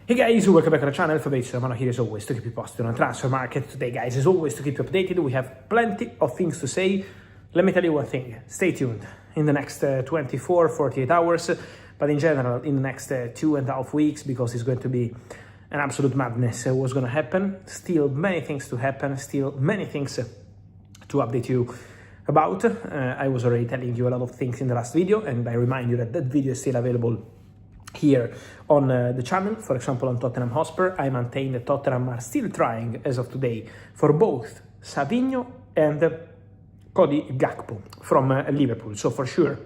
Hey guys, welcome back to the channel. Fabrizio Romano here as always to keep you posted on the transfer market. Today guys, as always, to keep you updated, we have plenty of things to say. Let me tell you one thing, stay tuned in the next 24-48 hours, but in general in the next 2.5 weeks, because it's going to be an absolute madness what's going to happen. Still many things to happen, still many things to update you about. I was already telling you a lot of things in the last video, and I remind you that that video is still available here on the channel. For example, on Tottenham Hotspur, I maintain that Tottenham are still trying as of today for both Savinho and Cody Gakpo from Liverpool. So for sure,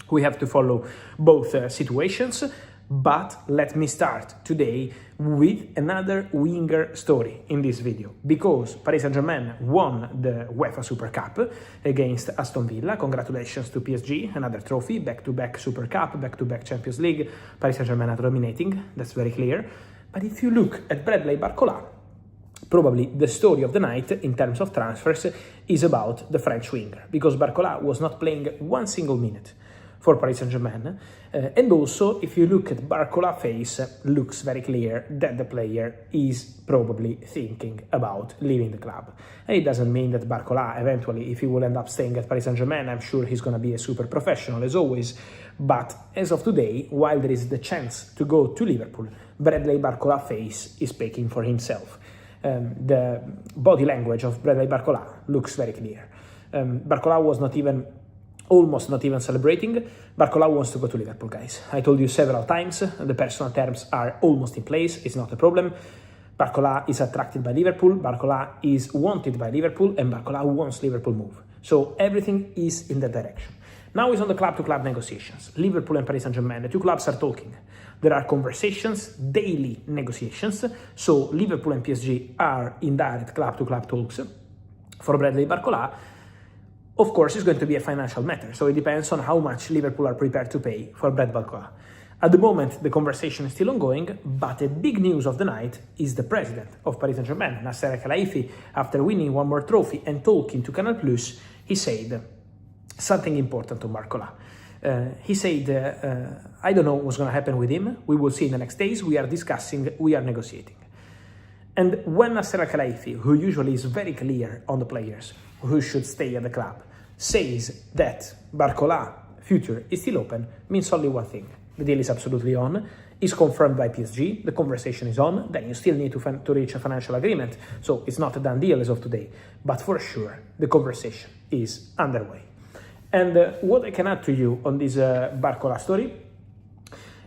we have to follow both situations. But let me start today with another winger story in this video, because Paris Saint-Germain won the UEFA Super Cup against Aston Villa. Congratulations to PSG, another trophy, back-to-back Super Cup, back-to-back Champions League. Paris Saint-Germain are dominating, that's very clear. But if you look at Barcola, probably the story of the night in terms of transfers is about the French winger, because Barcola was not playing one single minute for Paris Saint-Germain, and also if you look at Barcola's face, looks very clear that the player is probably thinking about leaving the club. And it doesn't mean that Barcola eventually, if he will end up staying at Paris Saint-Germain, I'm sure he's going to be a super professional as always, but as of today, while there is the chance to go to Liverpool, Barcola's face is speaking for himself. The body language of Barcola looks very clear. Barcola was almost not even celebrating. Barcola wants to go to Liverpool, guys. I told you several times, the personal terms are almost in place, it's not a problem. Barcola is attracted by Liverpool, Barcola is wanted by Liverpool, and Barcola wants Liverpool move. So everything is in that direction. Now it's on the club-to-club negotiations. Liverpool and Paris Saint-Germain, the two clubs are talking. There are conversations, daily negotiations. So Liverpool and PSG are in direct club-to-club talks. For Bradley Barcola, of course, it's going to be a financial matter, so it depends on how much Liverpool are prepared to pay for Brad Barcola. At the moment, the conversation is still ongoing, but the big news of the night is the president of Paris Saint-Germain, Nasser Al-Khelaifi, after winning one more trophy and talking to Canal+, he said something important to Barcola. He said, I don't know what's going to happen with him, we will see in the next days, we are discussing, we are negotiating. And when Nasser Al-Khelaifi, who usually is very clear on the players who should stay at the club, says that Barcola's future is still open, means only one thing. The deal is absolutely on, is confirmed by PSG, the conversation is on, then you still need to reach a financial agreement, so it's not a done deal as of today, but for sure the conversation is underway. And what I can add to you on this Barcola story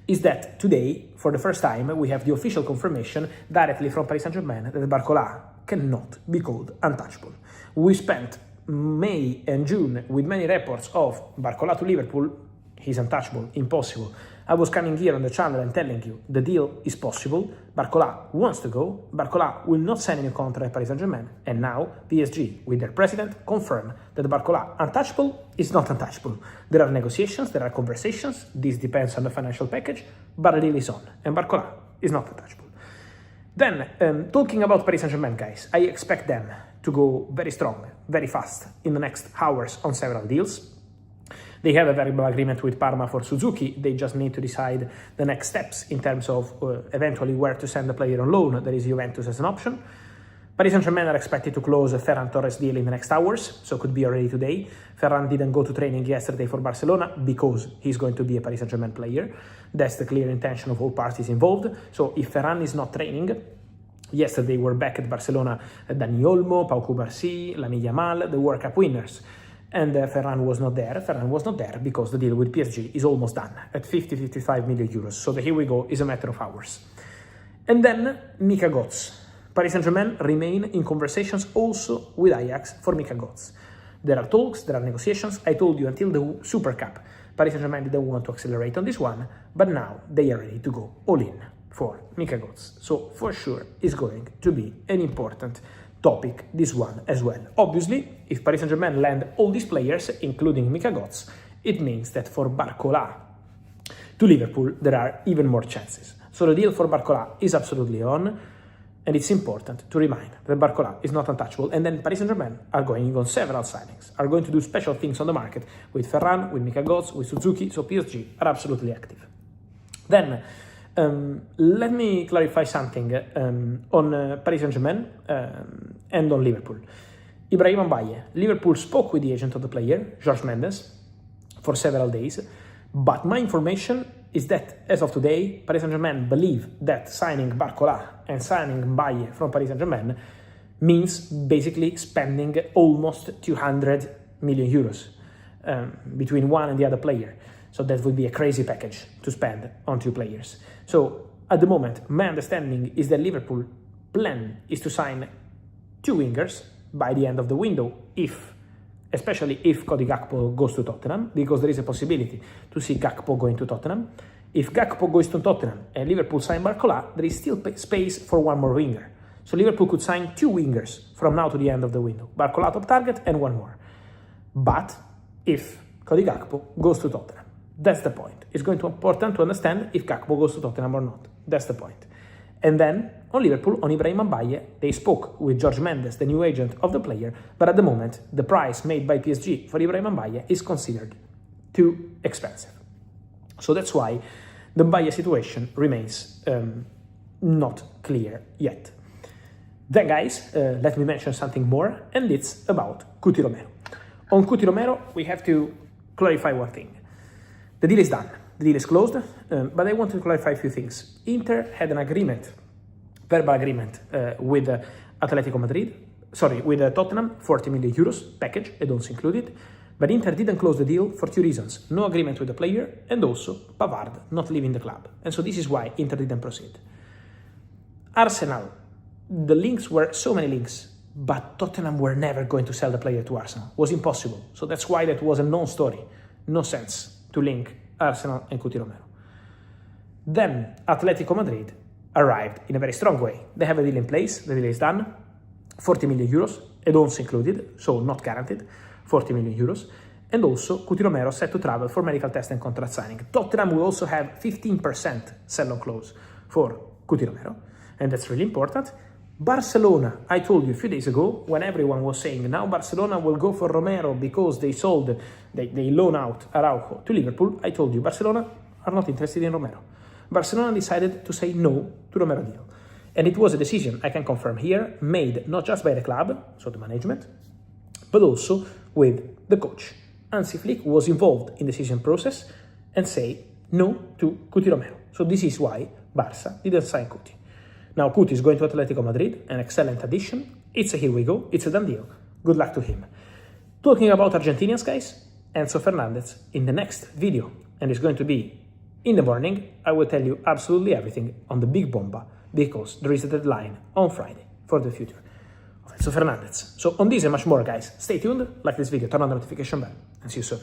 is that today, for the first time, we have the official confirmation directly from Paris Saint-Germain that Barcola cannot be called untouchable. We spent May and June with many reports of Barcola to Liverpool, he's untouchable, impossible. I was coming here on the channel and telling you the deal is possible, Barcola wants to go, Barcola will not sign a new contract at Paris Saint-Germain, and now PSG, with their president, confirm that Barcola untouchable is not untouchable. There are negotiations, there are conversations, this depends on the financial package, but the deal is on, and Barcola is not untouchable. Then, talking about Paris Saint-Germain, guys, I expect them to go very strong, very fast in the next hours on several deals. They have a variable agreement with Parma for Suzuki. They just need to decide the next steps in terms of eventually where to send the player on loan. There is Juventus as an option. Paris Saint-Germain are expected to close a Ferran Torres deal in the next hours, so could be already today. Ferran didn't go to training yesterday for Barcelona because he's going to be a Paris Saint-Germain player. That's the clear intention of all parties involved. So if Ferran is not training, yesterday were back at Barcelona Dani Olmo, Pau Cubarsí, Lamine Yamal, the World Cup winners. And Ferran was not there. Ferran was not there because the deal with PSG is almost done at 50-55 million euros. So the here we go is a matter of hours. And then Mika Godts. Paris Saint-Germain remain in conversations also with Ajax for Mika Godts. There are talks, there are negotiations. I told you until the Super Cup, Paris Saint-Germain didn't want to accelerate on this one, but now they are ready to go all in for Mika Godts. So for sure it's going to be an important topic, this one as well. Obviously, if Paris Saint-Germain land all these players, including Mika Godts, it means that for Barcola to Liverpool, there are even more chances. So the deal for Barcola is absolutely on, and it's important to remind that Barcola is not untouchable, and then Paris Saint-Germain are going on several signings, are going to do special things on the market with Ferran, with Mika Godts, with Suzuki, so PSG are absolutely active. Then Let me clarify something on Paris Saint-Germain and on Liverpool. Ibrahim Mbaye, Liverpool spoke with the agent of the player, Jorge Mendes, for several days, but my information is that as of today, Paris Saint-Germain believe that signing Barcola and signing Mbaye from Paris Saint-Germain means basically spending almost 200 million euros between one and the other player. So that would be a crazy package to spend on two players. So at the moment, my understanding is that Liverpool plan is to sign two wingers by the end of the window, especially if Cody Gakpo goes to Tottenham, because there is a possibility to see Gakpo going to Tottenham. If Gakpo goes to Tottenham and Liverpool sign Barcola, there is still space for one more winger. So Liverpool could sign two wingers from now to the end of the window. Barcola top target and one more. But if Cody Gakpo goes to Tottenham, that's the point. It's going to be important to understand if Gakpo goes to Tottenham or not. That's the point. And then, on Liverpool, on Ibrahim Mbaye, they spoke with Jorge Mendes, the new agent of the player, but at the moment, the price made by PSG for Ibrahim Mbaye is considered too expensive. So that's why the Mbaye situation remains not clear yet. Then, guys, let me mention something more, and it's about Cuti Romero. On Cuti Romero, we have to clarify one thing. The deal is done. The deal is closed, but I want to clarify a few things. Inter had an agreement, verbal agreement with Atletico Madrid, with Tottenham, 40 million euros package, add-ons included, but Inter didn't close the deal for two reasons. No agreement with the player, and also Pavard not leaving the club. And so this is why Inter didn't proceed. Arsenal, the links were so many links, but Tottenham were never going to sell the player to Arsenal. It was impossible. So that's why that was a non-story. No sense to link Arsenal and Cuti Romero. Then Atletico Madrid arrived in a very strong way. They have a deal in place, the deal is done, 40 million euros, add-ons included, so not guaranteed, 40 million euros, and also Cuti Romero set to travel for medical test and contract signing. Tottenham will also have 15% sell-on clause for Cuti Romero, and that's really important. Barcelona, I told you a few days ago, when everyone was saying now Barcelona will go for Romero because they loan out Araujo to Liverpool, I told you Barcelona are not interested in Romero. Barcelona decided to say no to Romero deal. And it was a decision, I can confirm here, made not just by the club, so the management, but also with the coach. Hansi Flick was involved in the decision process and say no to Cuti Romero. So this is why Barca didn't sign Cuti. Now Cuti is going to Atletico Madrid, an excellent addition. It's a here we go, it's a done deal. Good luck to him. Talking about Argentinians, guys, Enzo Fernandez in the next video, and it's going to be in the morning, I will tell you absolutely everything on the big bomba, because there is a deadline on Friday for the future of Enzo Fernandez. So on this and much more, guys, stay tuned, like this video, turn on the notification bell, and see you soon.